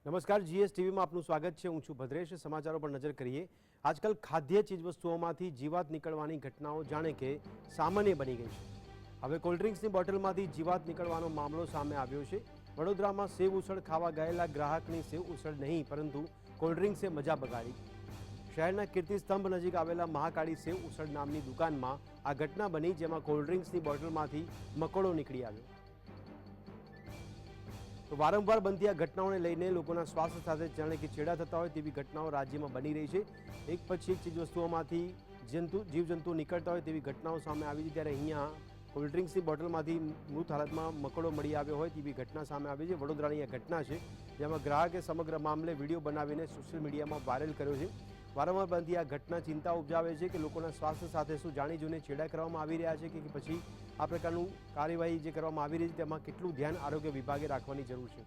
નમસ્કાર, જીએસ ટીવીમાં આપનું સ્વાગત છે। હું છું ભદ્રેશ। સમાચારો પર નજર કરીએ। આજકાલ ખાદ્ય ચીજવસ્તુઓમાંથી જીવાત નીકળવાની ઘટનાઓ જાણે કે સામાન્ય બની ગઈ છે। હવે કોલ્ડ્રિંક્સની બોટલમાંથી જીવાત નીકળવાનો મામલો સામે આવ્યો છે। વડોદરામાં સેવ ઉસળ ખાવા ગયેલા ગ્રાહકની સેવ ઉસળ નહીં પરંતુ કોલ્ડ્રિંક્સે મજા બગાડી। શહેરના કીર્તિસ્તંભ નજીક આવેલા મહાકાળી સેવ ઉસળ નામની દુકાનમાં આ ઘટના બની, જેમાં કોલ્ડ્રિંક્સની બોટલમાંથી મકોડો નીકળી આવ્યો। તો વારંવાર બનતી આ ઘટનાઓને લઈને લોકોના સ્વાસ્થ્ય સાથે જાણે કે ચેડા થતા હોય તેવી ઘટનાઓ રાજ્યમાં બની રહી છે। એક પછી એક ચીજવસ્તુઓમાંથી જીવજંતુઓ નીકળતા હોય તેવી ઘટનાઓ સામે આવી છે, ત્યારે અહીંયા કોલ્ડ્રિંક્સની બોટલમાંથી મૃત હાલતમાં મકોડો મળી આવ્યો હોય તેવી ઘટના સામે આવી છે। વડોદરાની આ ઘટના છે, જેમાં ગ્રાહકે સમગ્ર મામલે વિડીયો બનાવીને સોશિયલ મીડિયામાં વાયરલ કર્યો છે। વારંવાર બનતી આ ઘટના ચિંતા ઉપજાવે છે કે લોકોના સ્વાસ્થ્ય સાથે શું જાણી જોઈને ચેડા કરવામાં આવી રહ્યા છે કે પછી આ પ્રકારનું કાર્યવાહી જે કરવામાં આવી રહી છે તેમાં કેટલું ધ્યાન આરોગ્ય વિભાગે રાખવાની જરૂર છે।